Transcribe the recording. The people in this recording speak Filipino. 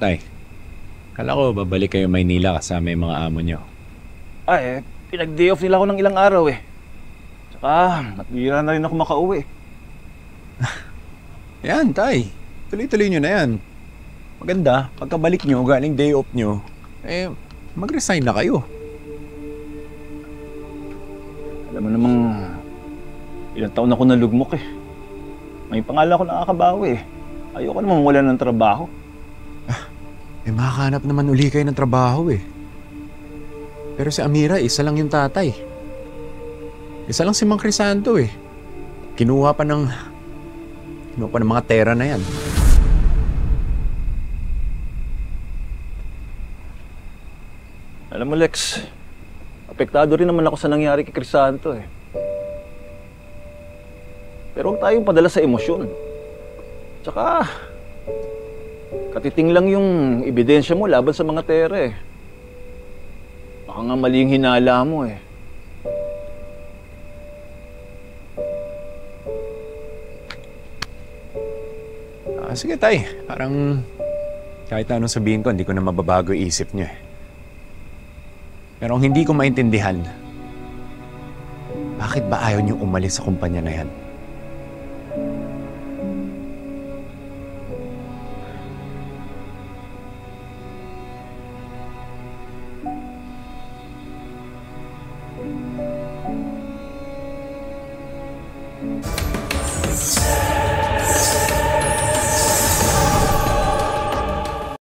tay? Kala ko babalik kayo Maynila kasama yung mga amo nyo. Pinag-day off nila ako ng ilang araw eh. Tsaka, natbira na rin ako makauwi. Yan, tay. Tuloy-tuloy nyo na yan. Maganda, pagkabalik nyo, galing day off nyo, mag-resign na kayo. Alam mo namang, ilang taon ako nalugmok eh. May pangalan ako nakakabawi eh. Ayoko namang wala ng trabaho. Makahanap naman uli kayo ng trabaho eh. Pero si Amira, isa lang yung tatay. Isa lang si Mang Crisanto eh. Kinuha pa ng mga tera na yan. Alam mo Lex, apektado rin naman ako sa nangyari kay Crisanto eh. Pero huwag tayong padala sa emosyon. Tsaka, katiting lang yung ebidensya mo laban sa mga tera eh. Baka nga mali yung hinala mo eh. Sige tay, parang kahit anong sabihin ko, hindi ko na mababago isip niyo eh. Pero ang hindi ko maintindihan, bakit ba ayaw niyo umalis sa kumpanya na yan?